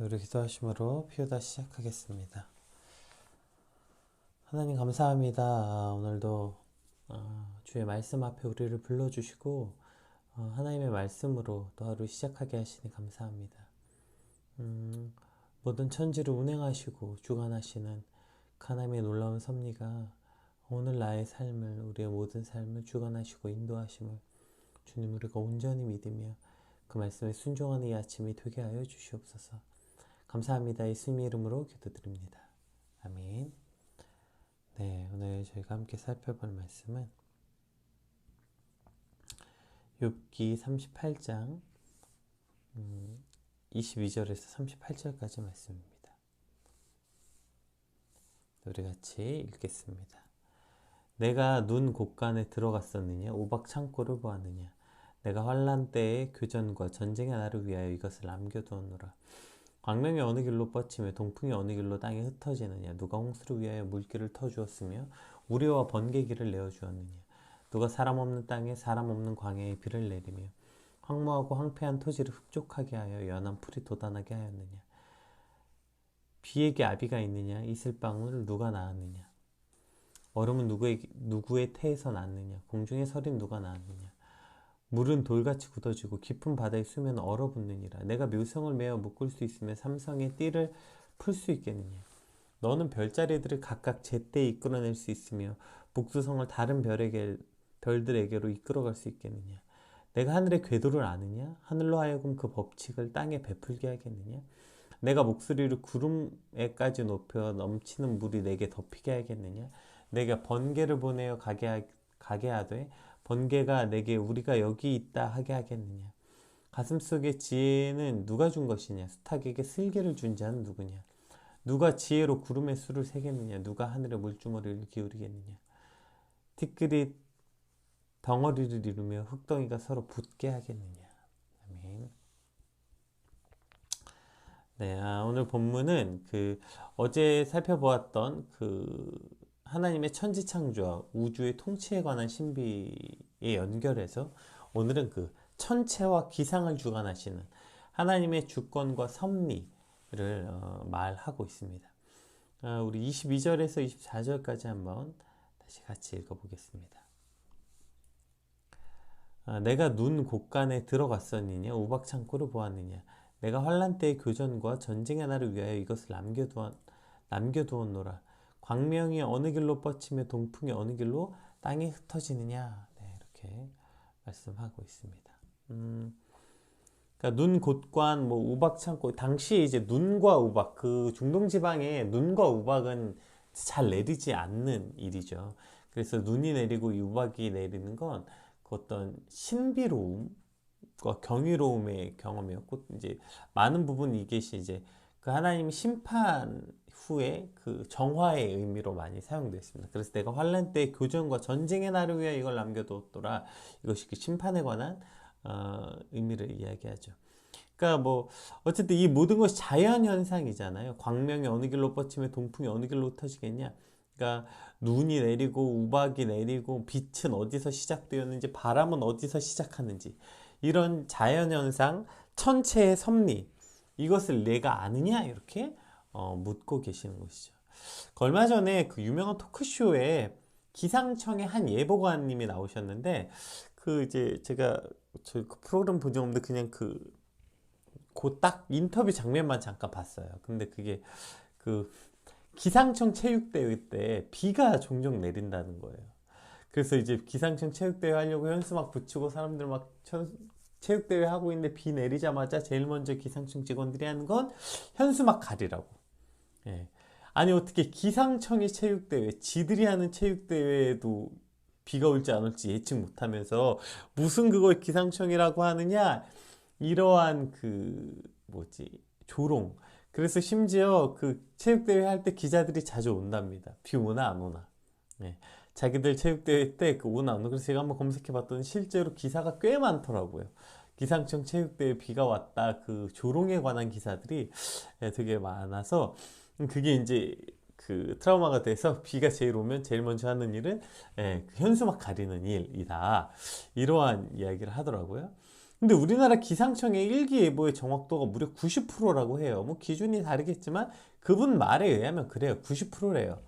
우리 기도하심으로 피우다 시작하겠습니다. 하나님 감사합니다. 오늘도 주의 말씀 앞에 우리를 불러주시고 하나님의 말씀으로 또 하루 시작하게 하시니 감사합니다. 모든 천지를 운행하시고 주관하시는 하나님의 놀라운 섭리가 오늘 나의 삶을, 우리의 모든 삶을 주관하시고 인도하심을 주님 우리가 온전히 믿으며 그 말씀에 순종하는 이 아침이 되게 하여 주시옵소서. 감사합니다. 예수님의 이름으로 기도드립니다. 아멘. 네, 오늘 저희가 함께 살펴볼 말씀은 욥기 38장 22절에서 38절까지 말씀입니다. 우리 같이 읽겠습니다. 내가 눈 곳간에 들어갔었느냐? 우박 창고를 보았느냐? 내가 환난 때의 교전과 전쟁의 날을 위하여 이것을 남겨두었노라. 광명이 어느 길로 뻗치며 동풍이 어느 길로 땅에 흩어지느냐? 누가 홍수를 위하여 물길을 터주었으며 우리와 번개길을 내어주었느냐? 누가 사람 없는 땅에 사람 없는 광야에 비를 내리며 황무하고 황폐한 토지를 흡족하게 하여 연한 풀이 돋아나게 하였느냐? 비에게 아비가 있느냐? 이슬방울 누가 낳았느냐? 얼음은 누구의 태에서 났느냐? 공중의 설인 누가 낳았느냐? 물은 돌같이 굳어지고 깊은 바다의 수면은 얼어붙느니라. 내가 묘성을 메어 묶을 수 있으며 삼성의 띠를 풀 수 있겠느냐? 너는 별자리들을 각각 제때에 이끌어낼 수 있으며 북두성을 다른 별들에게로 이끌어갈 수 있겠느냐? 내가 하늘의 궤도를 아느냐? 하늘로 하여금 그 법칙을 땅에 베풀게 하겠느냐? 내가 목소리를 구름에까지 높여 넘치는 물이 내게 덮이게 하겠느냐? 내가 번개를 보내어 가게 하되 번개가 내게 우리가 여기 있다 하게 하겠느냐? 가슴속에 지혜는 누가 준 것이냐? 수탉에게 슬기를 준 자는 누구냐? 누가 지혜로 구름의 수를 세겠느냐? 누가 하늘의 물주머리를 기울이겠느냐? 티끌이 덩어리를 이루며 흙덩이가 서로 붙게 하겠느냐? 아멘. 네, 오늘 본문은 어제 살펴보았던 하나님의 천지창조와 우주의 통치에 관한 신비에 연결해서 오늘은 천체와 기상을 주관하시는 하나님의 주권과 섭리를 말하고 있습니다. 우리 22절에서 24절까지 한번 다시 같이 읽어보겠습니다. 내가 눈 곳간에 들어갔었느냐? 우박 창고를 보았느냐? 내가 환난 때의 교전과 전쟁의 날을 위하여 이것을 남겨두었노라. 광명이 어느 길로 뻗치며 동풍이 어느 길로 땅에 흩어지느냐? 네, 이렇게 말씀하고 있습니다. 그러니까 눈 곳간, 우박 창고, 당시 이제 눈과 우박, 중동 지방에 눈과 우박은 잘 내리지 않는 일이죠. 그래서 눈이 내리고 이 우박이 내리는 건 어떤 신비로움과 경이로움의 경험이었고, 이제 많은 부분 이것이 이제 하나님 심판 후에 정화의 의미로 많이 사용됐습니다. 그래서 내가 환난 때의 교전과 전쟁의 날을 위해 이걸 남겨두었더라. 이것이 심판에 관한 의미를 이야기하죠. 그러니까 어쨌든 이 모든 것이 자연 현상이잖아요. 광명이 어느 길로 뻗치며 동풍이 어느 길로 흩어지겠냐. 그러니까 눈이 내리고 우박이 내리고 빛은 어디서 시작되었는지 바람은 어디서 시작하는지 이런 자연 현상, 천체의 섭리 이것을 내가 아느냐 이렇게 묻고 계시는 것이죠. 얼마 전에 유명한 토크쇼에 기상청의 한 예보관님이 나오셨는데 이제 제가 프로그램 본 적 없는데 그냥 딱 인터뷰 장면만 잠깐 봤어요. 근데 그게 기상청 체육대회 때 비가 종종 내린다는 거예요. 그래서 이제 기상청 체육대회 하려고 현수 막 붙이고 사람들 막 체육대회 하고 있는데 비 내리자마자 제일 먼저 기상청 직원들이 하는 건 현수막 가리라고. 예. 아니 어떻게 기상청이 체육대회, 지들이 하는 체육대회에도 비가 올지 안 올지 예측 못하면서 무슨 그걸 기상청이라고 하느냐 이러한 조롱. 그래서 심지어 체육대회 할 때 기자들이 자주 온답니다. 비 오나 안 오나. 예. 자기들 체육대회 때 오나 안 오나. 그래서 제가 한번 검색해 봤더니 실제로 기사가 꽤 많더라고요. 기상청 체육대회 비가 왔다 조롱에 관한 기사들이 되게 많아서 그게 이제 트라우마가 돼서 비가 제일 오면 제일 먼저 하는 일은 현수막 가리는 일이다. 이러한 이야기를 하더라고요. 근데 우리나라 기상청의 일기예보의 정확도가 무려 90%라고 해요. 뭐 기준이 다르겠지만 그분 말에 의하면 그래요. 90%래요.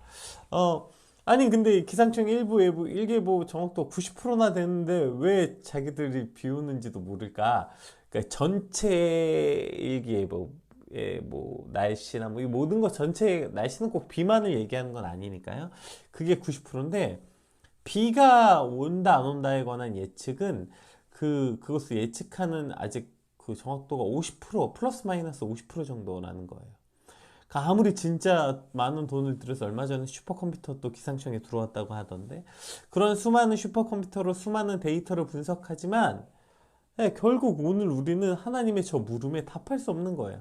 어, 아니 근데 기상청 일기예보 정확도가 90%나 되는데 왜 자기들이 비우는지도 모를까? 그러니까 전체 일기예보의 뭐 날씨나 뭐 이 모든 것 전체 날씨는 꼭 비만을 얘기하는 건 아니니까요. 그게 90%인데 비가 온다 안 온다에 관한 예측은 그것을 예측하는 아직 그 정확도가 50% 플러스 마이너스 50% 정도라는 거예요. 그러니까 아무리 진짜 많은 돈을 들여서 얼마 전에 슈퍼컴퓨터 또 기상청에 들어왔다고 하던데 그런 수많은 슈퍼컴퓨터로 수많은 데이터를 분석하지만 결국 오늘 우리는 하나님의 저 물음에 답할 수 없는 거예요.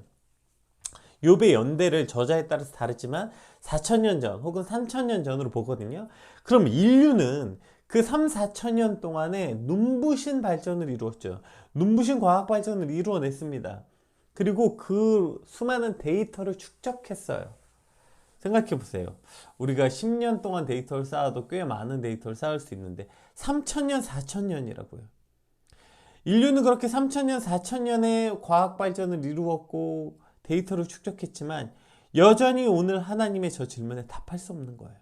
욥의 연대를 저자에 따라서 다르지만 4천년 전 혹은 3천년 전으로 보거든요. 그럼 인류는 그 3, 4천년 동안에 눈부신 발전을 이루었죠. 눈부신 과학 발전을 이루어냈습니다. 그리고 그 수많은 데이터를 축적했어요. 생각해 보세요. 우리가 10년 동안 데이터를 쌓아도 꽤 많은 데이터를 쌓을 수 있는데 3천년, 4천년이라고요. 인류는 그렇게 3천년, 4천년의 과학 발전을 이루었고 데이터를 축적했지만 여전히 오늘 하나님의 저 질문에 답할 수 없는 거예요.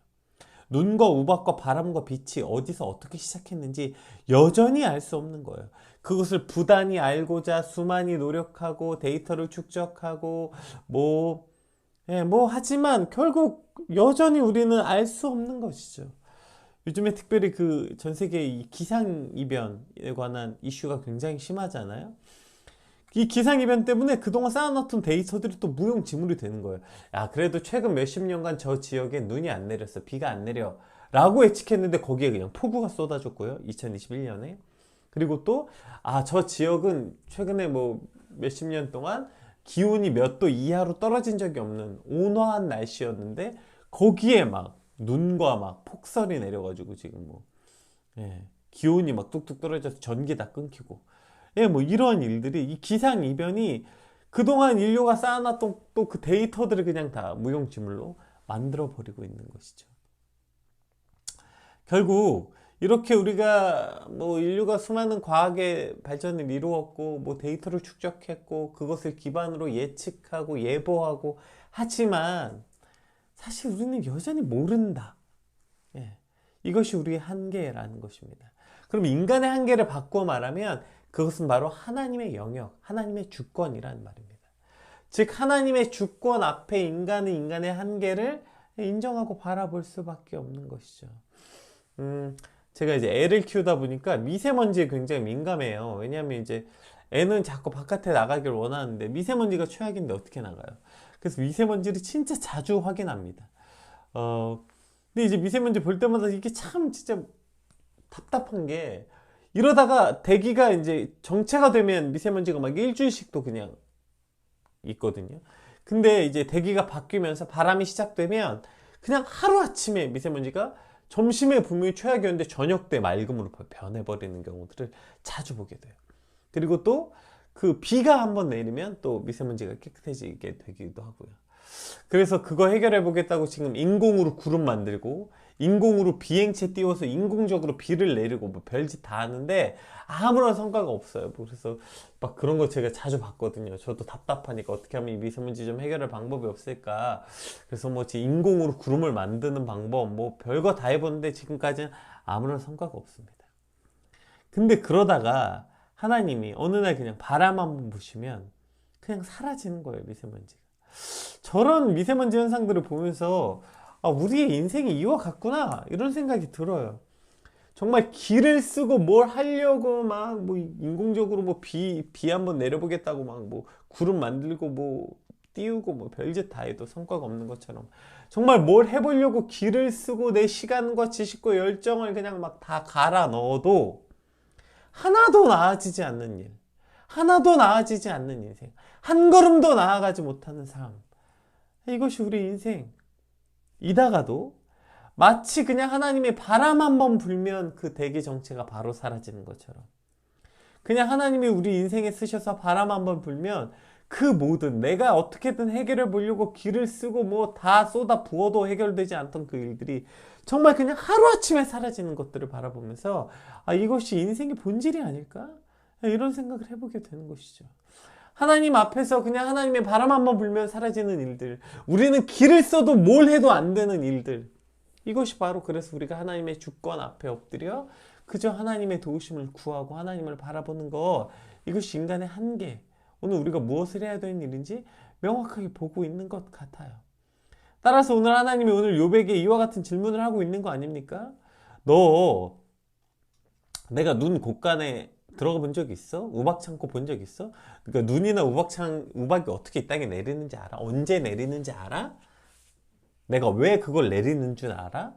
눈과 우박과 바람과 빛이 어디서 어떻게 시작했는지 여전히 알 수 없는 거예요. 그것을 부단히 알고자 수많이 노력하고 데이터를 축적하고 하지만 결국 여전히 우리는 알 수 없는 것이죠. 요즘에 특별히 그 전 세계 이 기상이변에 관한 이슈가 굉장히 심하잖아요. 이 기상이변 때문에 그동안 쌓아놨던 데이터들이 또 무용지물이 되는 거예요. 야, 그래도 최근 몇십 년간 저 지역에 눈이 안 내렸어. 비가 안 내려. 라고 예측했는데 거기에 그냥 폭우가 쏟아졌고요. 2021년에. 그리고 또, 저 지역은 최근에 뭐 몇십 년 동안 기온이 몇 도 이하로 떨어진 적이 없는 온화한 날씨였는데 거기에 막 눈과 막 폭설이 내려가지고 지금 기온이 막 뚝뚝 떨어져서 전기 다 끊기고 뭐 이러한 일들이 이 기상 이변이 그동안 인류가 쌓아놨던 또 그 데이터들을 그냥 다 무용지물로 만들어 버리고 있는 것이죠. 결국 이렇게 우리가 뭐 인류가 수많은 과학의 발전을 이루었고 뭐 데이터를 축적했고 그것을 기반으로 예측하고 예보하고 하지만 사실 우리는 여전히 모른다. 이것이 우리의 한계라는 것입니다. 그럼 인간의 한계를 바꾸어 말하면 그것은 바로 하나님의 영역, 하나님의 주권이라는 말입니다. 즉 하나님의 주권 앞에 인간은 인간의 한계를 인정하고 바라볼 수밖에 없는 것이죠. 제가 이제 애를 키우다 보니까 미세먼지에 굉장히 민감해요. 왜냐하면 이제 애는 자꾸 바깥에 나가길 원하는데 미세먼지가 최악인데 어떻게 나가요? 그래서 미세먼지를 진짜 자주 확인합니다. 근데 이제 미세먼지 볼 때마다 이게 참 진짜 답답한 게 이러다가 대기가 이제 정체가 되면 미세먼지가 막 일주일씩도 그냥 있거든요. 근데 이제 대기가 바뀌면서 바람이 시작되면 그냥 하루아침에 미세먼지가 점심에 분명히 최악이었는데 저녁 때 맑음으로 변해버리는 경우들을 자주 보게 돼요. 그리고 또 그 비가 한번 내리면 또 미세먼지가 깨끗해지게 되기도 하고요. 그래서 그거 해결해 보겠다고 지금 인공으로 구름 만들고 인공으로 비행체 띄워서 인공적으로 비를 내리고 뭐 별짓 다 하는데 아무런 성과가 없어요. 그래서 막 그런 거 제가 자주 봤거든요. 저도 답답하니까 어떻게 하면 이 미세먼지 좀 해결할 방법이 없을까. 그래서 뭐 인공으로 구름을 만드는 방법 뭐 별거 다 해봤는데 지금까지는 아무런 성과가 없습니다. 근데 그러다가 하나님이 어느 날 그냥 바람 한번 부시면 그냥 사라지는 거예요, 미세먼지가. 저런 미세먼지 현상들을 보면서 우리의 인생이 이와 같구나 이런 생각이 들어요. 정말 기를 쓰고 뭘 하려고 막 뭐 인공적으로 뭐 비 한번 내려보겠다고 막 뭐 구름 만들고 뭐 띄우고 뭐 별짓 다 해도 성과가 없는 것처럼 정말 뭘 해보려고 기를 쓰고 내 시간과 지식과 열정을 그냥 막 다 갈아 넣어도 하나도 나아지지 않는 일, 하나도 나아지지 않는 인생, 한 걸음도 나아가지 못하는 삶. 이것이 우리 인생이다가도 마치 그냥 하나님의 바람 한번 불면 그 대기 정체가 바로 사라지는 것처럼 그냥 하나님이 우리 인생에 쓰셔서 바람 한번 불면 그 모든 내가 어떻게든 해결해 보려고 기를 쓰고 뭐 다 쏟아 부어도 해결되지 않던 그 일들이 정말 그냥 하루아침에 사라지는 것들을 바라보면서 이것이 인생의 본질이 아닐까? 이런 생각을 해보게 되는 것이죠. 하나님 앞에서 그냥 하나님의 바람 한번 불면 사라지는 일들, 우리는 길을 써도 뭘 해도 안 되는 일들, 이것이 바로 그래서 우리가 하나님의 주권 앞에 엎드려 그저 하나님의 도우심을 구하고 하나님을 바라보는 것, 이것이 인간의 한계, 오늘 우리가 무엇을 해야 되는 일인지 명확하게 보고 있는 것 같아요. 따라서 오늘 하나님이 오늘 욥에게 이와 같은 질문을 하고 있는 거 아닙니까? 너 내가 눈 곳간에 들어가 본 적 있어? 우박 창고 본 적 있어? 그러니까 눈이나 우박이 어떻게 이 땅에 내리는지 알아? 언제 내리는지 알아? 내가 왜 그걸 내리는 줄 알아?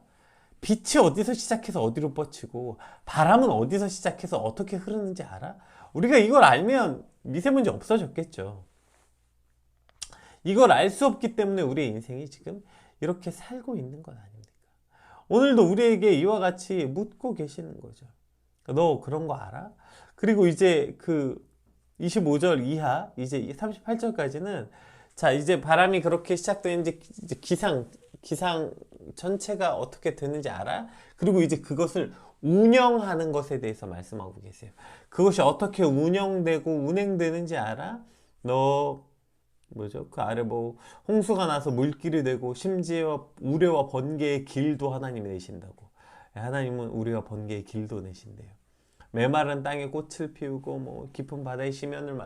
빛이 어디서 시작해서 어디로 뻗치고 바람은 어디서 시작해서 어떻게 흐르는지 알아? 우리가 이걸 알면 미세먼지 없어졌겠죠. 이걸 알 수 없기 때문에 우리의 인생이 지금 이렇게 살고 있는 것 아닙니까? 오늘도 우리에게 이와 같이 묻고 계시는 거죠. 너 그런 거 알아? 그리고 이제 그 25절 이하, 이제 38절까지는 자, 이제 바람이 그렇게 시작되는지 이제 기상 전체가 어떻게 되는지 알아? 그리고 이제 그것을 운영하는 것에 대해서 말씀하고 계세요. 그것이 어떻게 운영되고 운행되는지 알아? 너 뭐죠? 그 아래 뭐 홍수가 나서 물길이 되고 심지어 우레와 번개의 길도 하나님이 내신다고. 하나님은 우리와 번개의 길도 내신대요. 메마른 땅에 꽃을 피우고 뭐 깊은 바다에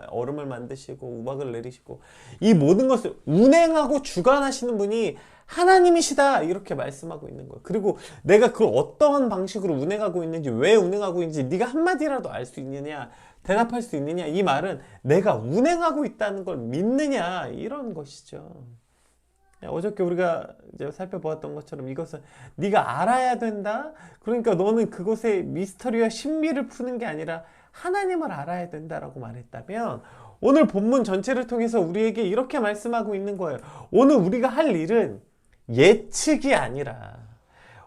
얼음을 만드시고 우박을 내리시고 이 모든 것을 운행하고 주관하시는 분이 하나님이시다, 이렇게 말씀하고 있는 거예요. 그리고 내가 그걸 어떠한 방식으로 운행하고 있는지, 왜 운행하고 있는지 네가 한마디라도 알 수 있느냐, 대답할 수 있느냐, 이 말은 내가 운행하고 있다는 걸 믿느냐, 이런 것이죠. 어저께 우리가 이제 살펴보았던 것처럼 이것은 네가 알아야 된다. 그러니까 너는 그것의 미스터리와 신비를 푸는 게 아니라 하나님을 알아야 된다라고 말했다면, 오늘 본문 전체를 통해서 우리에게 이렇게 말씀하고 있는 거예요. 오늘 우리가 할 일은 예측이 아니라,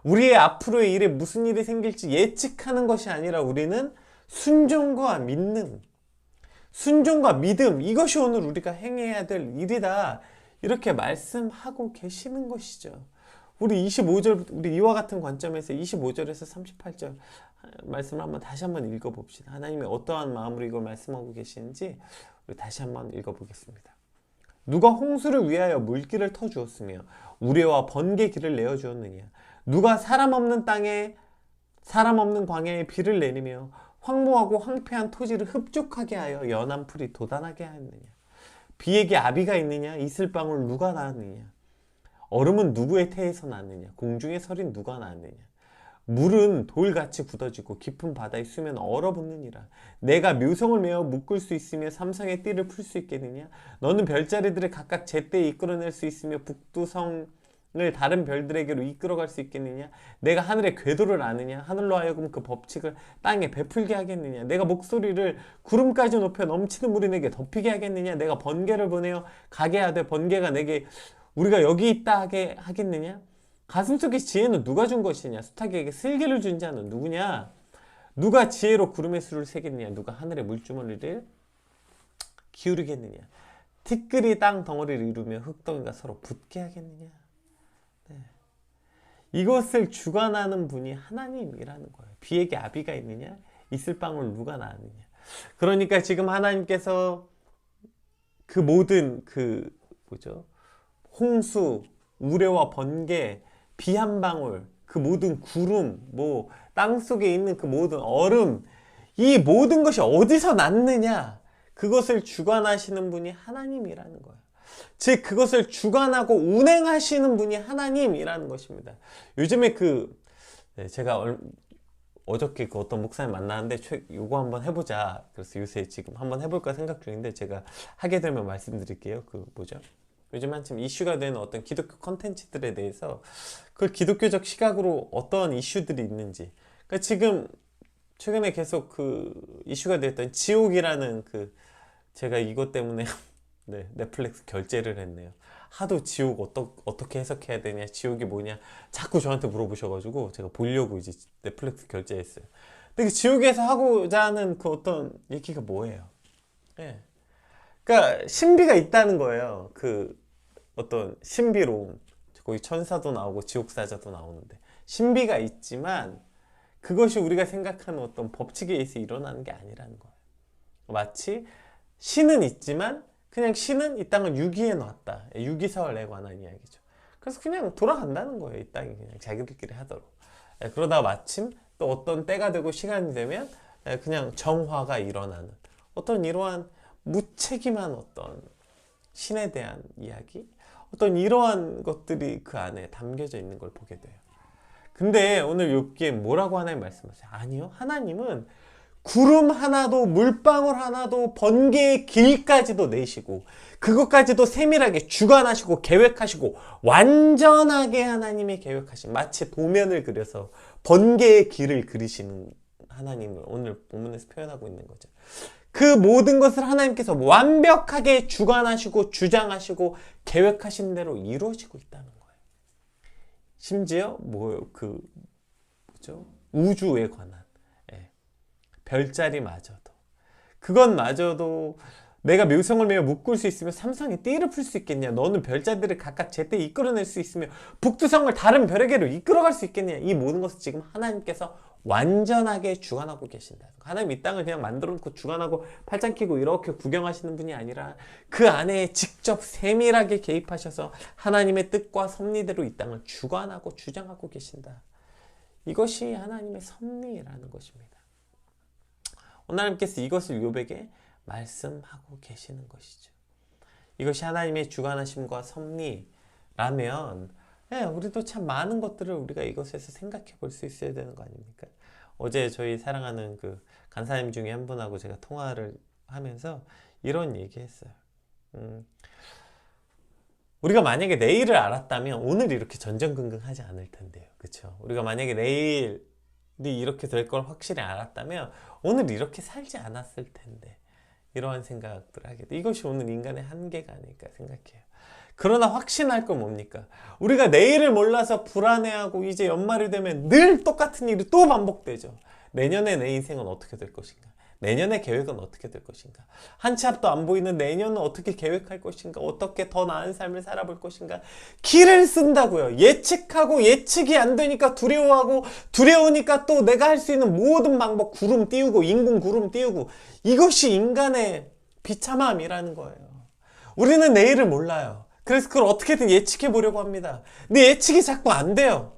우리의 앞으로의 일에 무슨 일이 생길지 예측하는 것이 아니라 우리는 순종과 믿음, 이것이 오늘 우리가 행해야 될 일이다, 이렇게 말씀하고 계시는 것이죠. 우리 25절, 우리 이와 같은 관점에서 25절에서 38절 말씀을 다시 한번 읽어봅시다. 하나님이 어떠한 마음으로 이걸 말씀하고 계시는지 우리 다시 한번 읽어보겠습니다. 누가 홍수를 위하여 물길을 터주었으며 우레와 번개 길을 내어주었느냐? 누가 사람 없는 땅에, 사람 없는 광야에 비를 내리며 황무하고 황폐한 토지를 흡족하게 하여 연한 풀이 돋아나게 하였느냐? 비에게 아비가 있느냐? 이슬방울 누가 낳았느냐? 얼음은 누구의 태에서 났느냐? 공중의 설인 누가 낳았느냐? 물은 돌같이 굳어지고 깊은 바다의 수면 얼어붙느니라. 내가 묘성을 메어 묶을 수 있으며 삼성의 띠를 풀 수 있겠느냐? 너는 별자리들을 각각 제때에 이끌어낼 수 있으며 북두성을 다른 별들에게로 이끌어갈 수 있겠느냐? 내가 하늘의 궤도를 아느냐? 하늘로 하여금 그 법칙을 땅에 베풀게 하겠느냐? 내가 목소리를 구름까지 높여 넘치는 물이 내게 덮이게 하겠느냐? 내가 번개를 보내어 가게 하되 번개가 내게 우리가 여기 있다 하게 하겠느냐? 가슴속의 지혜는 누가 준 것이냐? 수탉에게 슬기를 준 자는 누구냐? 누가 지혜로 구름의 수를 세겠느냐? 누가 하늘의 물주머니를 기울이겠느냐? 티끌이 땅 덩어리를 이루며 흙덩이가 서로 붙게 하겠느냐? 네. 이것을 주관하는 분이 하나님이라는 거예요. 비에게 아비가 있느냐? 이슬방울 누가 낳았느냐? 그러니까 지금 하나님께서 그 모든 홍수, 우레와 번개, 비 한 방울, 그 모든 구름, 땅 속에 있는 그 모든 얼음, 이 모든 것이 어디서 났느냐? 그것을 주관하시는 분이 하나님이라는 거예요. 즉, 그것을 주관하고 운행하시는 분이 하나님이라는 것입니다. 요즘에 제가 어저께 어떤 목사님 만나는데 요거 한번 해보자. 그래서 요새 지금 한번 해볼까 생각 중인데 제가 하게 되면 말씀드릴게요. 요즘 한참 이슈가 되는 어떤 기독교 컨텐츠들에 대해서 그걸 기독교적 시각으로 어떤 이슈들이 있는지, 그러니까 지금 최근에 계속 이슈가 되었던 지옥이라는 제가 이것 때문에 네, 넷플릭스 결제를 했네요. 하도 지옥 어떻게 해석해야 되냐, 지옥이 뭐냐 자꾸 저한테 물어보셔가지고 제가 보려고 이제 넷플릭스 결제했어요. 근데 지옥에서 하고자 하는 어떤 얘기가 뭐예요? 네. 그러니까 신비가 있다는 거예요. 어떤 신비로움, 거기 천사도 나오고 지옥사자도 나오는데 신비가 있지만 그것이 우리가 생각하는 어떤 법칙에 의해서 일어나는 게 아니라는 거예요. 마치 신은 있지만 그냥 신은 이 땅을 유기해 놨다. 유기사월에 관한 이야기죠. 그래서 그냥 돌아간다는 거예요. 이 땅이 그냥 자기들끼리 하도록. 그러다가 마침 또 어떤 때가 되고 시간이 되면 그냥 정화가 일어나는 어떤 이러한 무책임한 어떤 신에 대한 이야기, 어떤 이러한 것들이 그 안에 담겨져 있는 걸 보게 돼요. 근데 오늘 욥기에 뭐라고 하나님 말씀하세요? 아니요, 하나님은 구름 하나도 물방울 하나도 번개의 길까지도 내시고 그것까지도 세밀하게 주관하시고 계획하시고 완전하게 하나님이 계획하신, 마치 도면을 그려서 번개의 길을 그리시는 하나님을 오늘 본문에서 표현하고 있는 거죠. 그 모든 것을 하나님께서 완벽하게 주관하시고 주장하시고 계획하신 대로 이루어지고 있다는 거예요. 심지어 뭐죠? 우주에 관한 별자리마저도, 그것마저도 내가 묘성을 매어 묶을 수 있으며 삼성에 띠를 풀 수 있겠냐, 너는 별자들을 각각 제때 이끌어낼 수 있으며 북두성을 다른 별에게로 이끌어갈 수 있겠냐, 이 모든 것을 지금 하나님께서 완전하게 주관하고 계신다. 하나님 이 땅을 그냥 만들어 놓고 주관하고 팔짱 끼고 이렇게 구경하시는 분이 아니라 그 안에 직접 세밀하게 개입하셔서 하나님의 뜻과 섭리대로 이 땅을 주관하고 주장하고 계신다. 이것이 하나님의 섭리라는 것입니다. 오늘 하나님께서 이것을 욥에게 말씀하고 계시는 것이죠. 이것이 하나님의 주관하심과 섭리라면 우리도 참 많은 것들을 우리가 이것에서 생각해 볼 수 있어야 되는 거 아닙니까? 어제 저희 사랑하는 그 간사님 중에 한 분하고 제가 통화를 하면서 이런 얘기 했어요. 우리가 만약에 내일을 알았다면 오늘 이렇게 전전긍긍하지 않을 텐데요. 그렇죠? 우리가 만약에 내일이 이렇게 될 걸 확실히 알았다면 오늘 이렇게 살지 않았을 텐데, 이러한 생각들을 하게 돼. 이것이 오늘 인간의 한계가 아닐까 생각해요. 그러나 확신할 건 뭡니까? 우리가 내일을 몰라서 불안해하고 이제 연말이 되면 늘 똑같은 일이 또 반복되죠. 내년에 내 인생은 어떻게 될 것인가? 내년의 계획은 어떻게 될 것인가? 한 치 앞도 안 보이는 내년은 어떻게 계획할 것인가? 어떻게 더 나은 삶을 살아볼 것인가? 길을 쓴다고요. 예측하고 예측이 안 되니까 두려워하고, 두려우니까 또 내가 할 수 있는 모든 방법 구름 띄우고, 인공 구름 띄우고, 이것이 인간의 비참함이라는 거예요. 우리는 내일을 몰라요. 그래서 그걸 어떻게든 예측해 보려고 합니다. 근데 예측이 자꾸 안 돼요.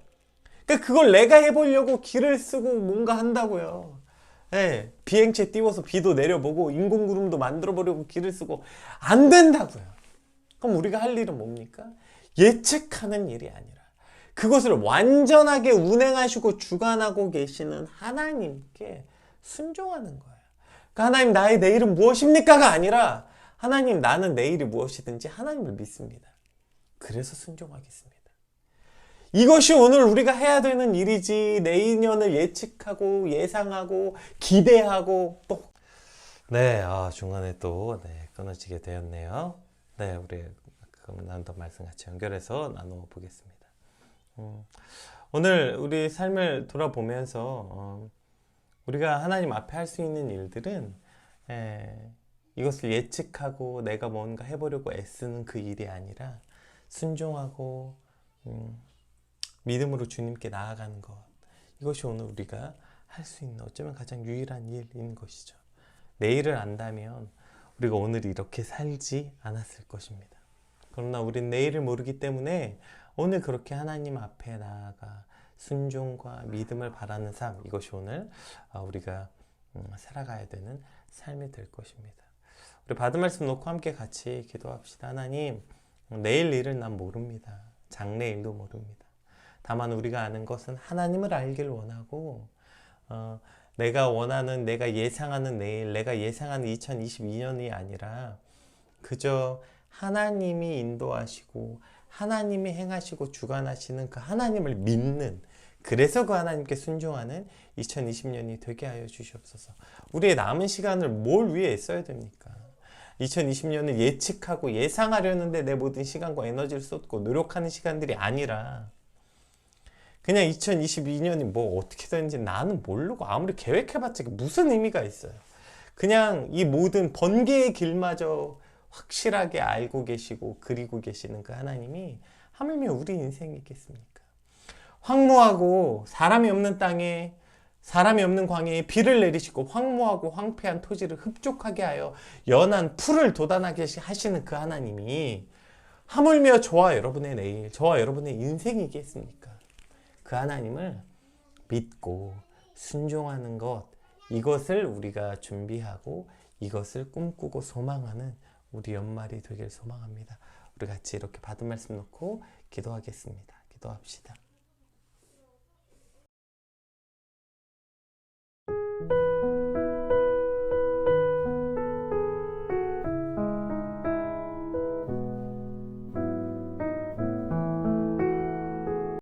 그러니까 그걸 내가 해보려고 길을 쓰고 뭔가 한다고요. 비행체 띄워서 비도 내려보고 인공구름도 만들어 보려고 길을 쓰고 안 된다고요. 그럼 우리가 할 일은 뭡니까? 예측하는 일이 아니라 그것을 완전하게 운행하시고 주관하고 계시는 하나님께 순종하는 거예요. 그러니까 하나님, 나의 내일은 무엇입니까가 아니라 하나님, 나는 내일이 무엇이든지 하나님을 믿습니다. 그래서 순종하겠습니다. 이것이 오늘 우리가 해야 되는 일이지, 내년을 예측하고 예상하고 기대하고 또 중간에 또 끊어지게 되었네요. 우리 그럼 나눴던 말씀 같이 연결해서 나누어 보겠습니다. 오늘 우리 삶을 돌아보면서 우리가 하나님 앞에 할 수 있는 일들은 이것을 예측하고 내가 뭔가 해보려고 애쓰는 그 일이 아니라 순종하고 믿음으로 주님께 나아가는 것, 이것이 오늘 우리가 할 수 있는 어쩌면 가장 유일한 일인 것이죠. 내일을 안다면 우리가 오늘 이렇게 살지 않았을 것입니다. 그러나 우린 내일을 모르기 때문에 오늘 그렇게 하나님 앞에 나아가 순종과 믿음을 바라는 삶, 이것이 오늘 우리가 살아가야 되는 삶이 될 것입니다. 우리 받은 말씀 놓고 함께 같이 기도합시다. 하나님, 내일 일을 난 모릅니다. 장래일도 모릅니다. 다만 우리가 아는 것은 하나님을 알길 원하고, 내가 원하는, 내가 예상하는 내일, 내가 예상하는 2022년이 아니라 그저 하나님이 인도하시고 하나님이 행하시고 주관하시는 그 하나님을 믿는, 그래서 그 하나님께 순종하는 2020년이 되게 하여 주시옵소서. 우리의 남은 시간을 뭘 위해 써야 됩니까? 2020년을 예측하고 예상하려는데 내 모든 시간과 에너지를 쏟고 노력하는 시간들이 아니라 그냥 2022년이 뭐 어떻게 되는지 나는 모르고 아무리 계획해봤자 무슨 의미가 있어요. 그냥 이 모든 번개의 길마저 확실하게 알고 계시고 그리고 계시는 그 하나님이 하물며 우리 인생이겠습니까? 황무하고 사람이 없는 땅에 사람이 없는 광야에 비를 내리시고 황무하고 황폐한 토지를 흡족하게 하여 연한 풀을 돋아나게 하시는 그 하나님이 하물며 저와 여러분의 내일, 저와 여러분의 인생이겠습니까? 그 하나님을 믿고 순종하는 것, 이것을 우리가 준비하고 이것을 꿈꾸고 소망하는 우리 연말이 되길 소망합니다. 우리 같이 이렇게 받은 말씀 놓고 기도하겠습니다. 기도합시다.